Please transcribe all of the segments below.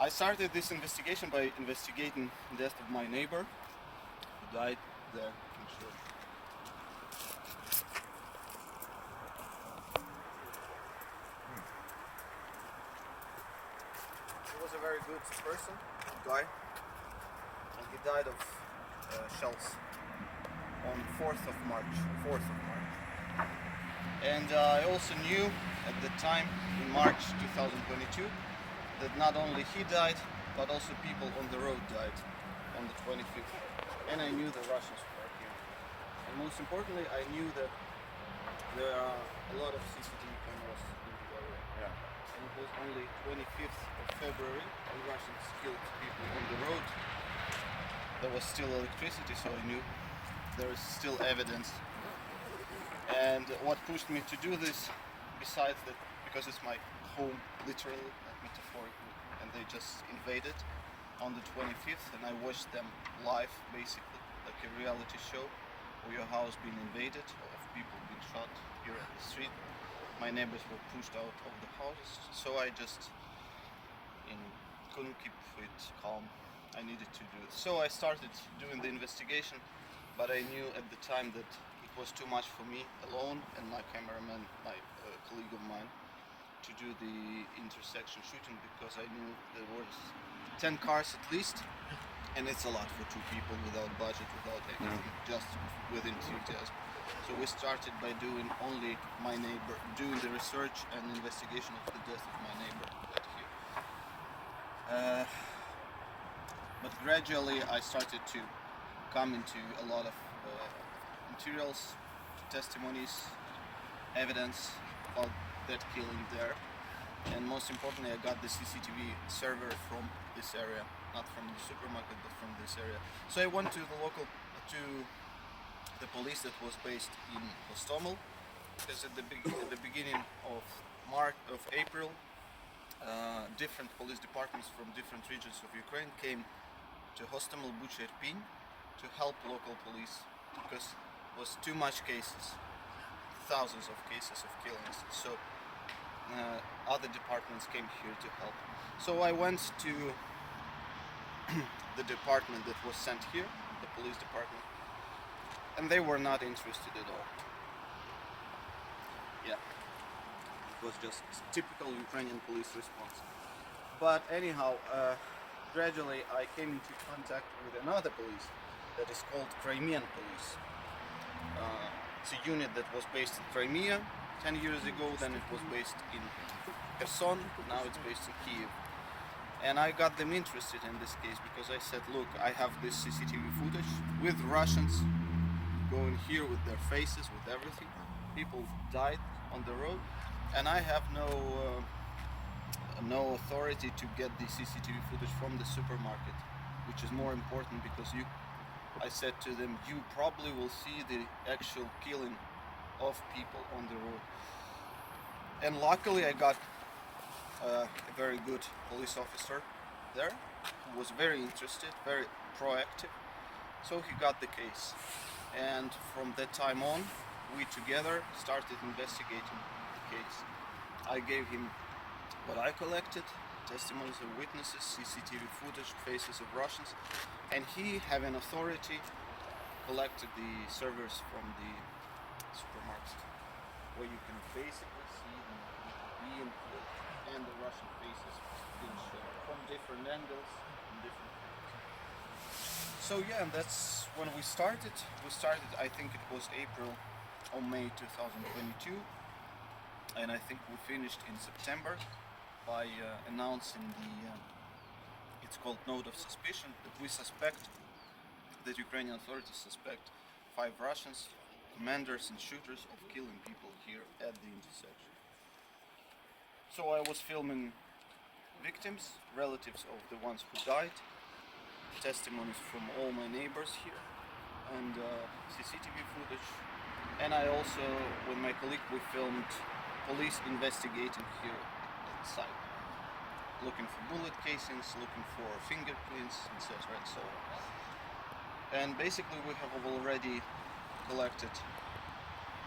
I started this investigation by investigating the death of my neighbor who died there. I'm sure. He was a very good person, guy, and he died of shells on 4th of March. And I also knew at the time, in March 2022, that not only he died, but also people on the road died on the 25th. And I knew the Russians were here. And most importantly, I knew that there are a lot of CCTV cameras in the area. Yeah. And it was only 25th of February when Russians killed people on the road. There was still electricity, so I knew there is still evidence. And what pushed me to do this, besides that, because it's my home, literally, not metaphorically, and they just invaded on the 25th, and I watched them live, basically, like a reality show, where your house being invaded, of people being shot here on the street. My neighbors were pushed out of the houses, so I just couldn't keep it calm. I needed to do it. So I started doing the investigation, but I knew at the time that it was too much for me alone and my cameraman, my colleague of mine, to do the intersection shooting, because I knew there was 10 cars at least, and it's a lot for two people without budget, without anything, just with enthusiasm. So we started by doing only my neighbor, doing the research and investigation of the death of my neighbor right here. But gradually I started to come into a lot of materials, testimonies, evidence about that killing there. And most importantly, I got the CCTV server from this area, not from the supermarket, but from this area. So I went to the police that was based in Hostomel, because at the beginning of April, different police departments from different regions of Ukraine came to Hostomel, Bucha, Irpin to help local police, because it was too much cases, thousands of cases of killings. So other departments came here to help. So I went to the department that was sent here, the police department, and they were not interested at all. Yeah, it was just typical Ukrainian police response. But anyhow, gradually I came into contact with another police that is called Crimean police. It's a unit that was based in Crimea 10 years ago, then it was based in Kherson, now it's based in Kiev. And I got them interested in this case because I said, look, I have this CCTV footage with Russians going here with their faces, with everything. People died on the road, and I have no authority to get the CCTV footage from the supermarket, which is more important because I said to them, you probably will see the actual killing of people on the road. And luckily I got a very good police officer there who was very interested, very proactive, so he got the case. And from that time on, we together started investigating the case. I gave him what I collected, testimonies of witnesses, CCTV footage, faces of Russians, and he, having authority, collected the servers from the supermarket, where you can basically see the being killed and the Russian faces being shown from different angles, from different angles. So yeah, and that's when we started. I think it was April or May 2022, and I think we finished in September by announcing it's called note of suspicion, that we suspect, that Ukrainian authorities suspect 5 Russians, commanders and shooters, of killing people here at the intersection. So I was filming victims, relatives of the ones who died, testimonies from all my neighbors here, and CCTV footage. And I also, with my colleague, we filmed police investigating here at the site, looking for bullet casings, looking for fingerprints, etc. and so on. And basically we have already collected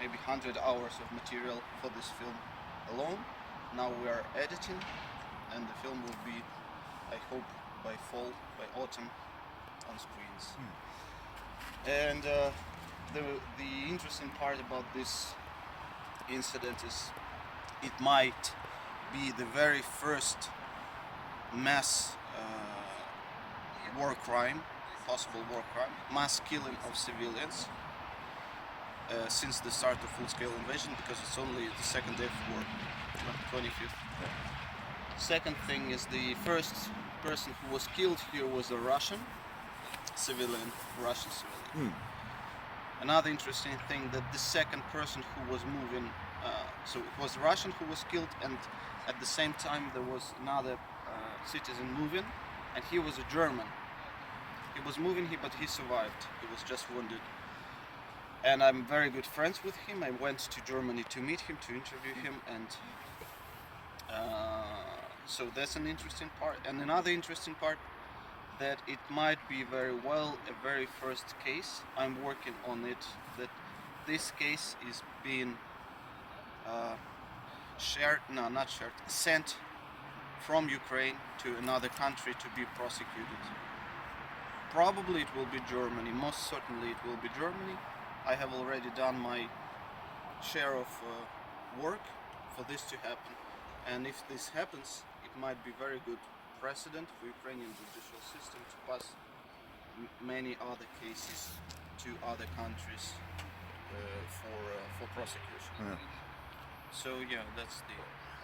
maybe 100 hours of material for this film alone. Now we are editing, and the film will be I hope by fall, by autumn, on screens. And the interesting part about this incident is it might be the very first mass war crime, possible war crime, mass killing of civilians since the start of full-scale invasion, because it's only the second day of war, 25th. Second thing is the first person who was killed here was a Russian civilian. Another interesting thing that the second person who was moving, so it was a Russian who was killed, and at the same time there was another citizen moving, and he was a German. He was moving, but he survived. He was just wounded. And I'm very good friends with him. I went to Germany to meet him, to interview him, and so that's an interesting part. And another interesting part, that it might be very well a very first case. I'm working on it, that this case is being sent from Ukraine to another country to be prosecuted. Probably it will be Germany, most certainly it will be Germany. I have already done my share of work for this to happen, and if this happens, it might be very good precedent for Ukrainian judicial system to pass many other cases to other countries for prosecution. So yeah, that's the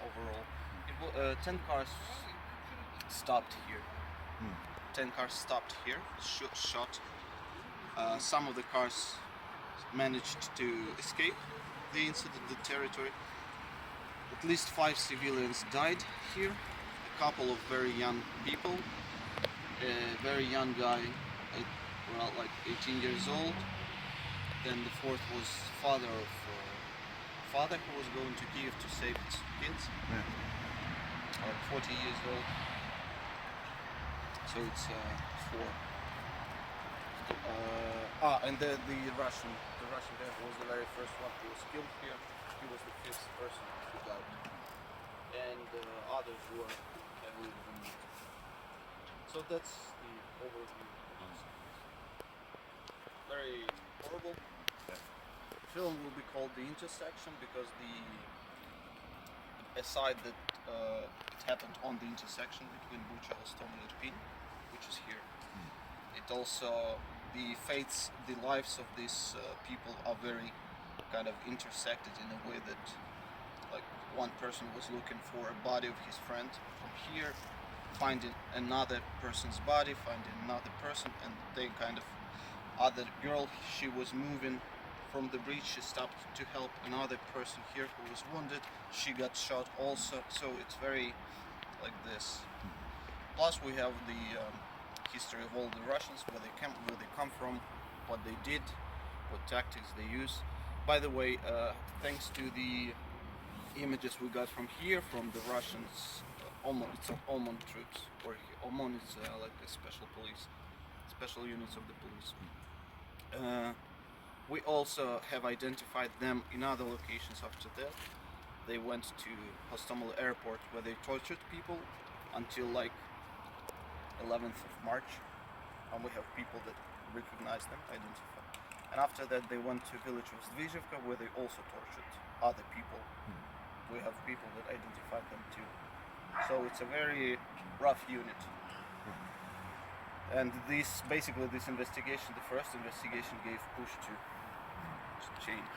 overall. 10 cars stopped here. 10 cars stopped here, shot. Some of the cars managed to escape the incident, the territory. At least 5 civilians died here. A couple of very young people. A very young guy, like 18 years old. Then the fourth was father who was going to Kiev to save his kids. Like 40 years old. So it's 4. And the Russian guy who was the very first one who was killed here. He was the 5th person who died, and others were heavily wounded. So that's the overview. Very horrible. The film will be called The Intersection because aside that it happened on the intersection between Bucha, Hostomel, and Irpin, which is here. It also, the lives of these people are very kind of intersected in a way that, like, one person was looking for a body of his friend from here, finding another person's body, finding another person, and they kind of, other girl, she was moving from the bridge, she stopped to help another person here who was wounded, she got shot also, so it's very like this. Plus we have the history of all the Russians, where they come from, what they did, what tactics they use. By the way, thanks to the images we got from here, from the Russians, it's Omon troops, or Omon is like a special police, special units of the police. We also have identified them in other locations after that. They went to Hostomel airport where they tortured people until like 11th of March, and we have people that recognize them, identify. And after that they went to village of Zdvizhivka where they also tortured other people. We have people that identified them too. So it's a very rough unit. And this investigation, the first investigation, gave push to change.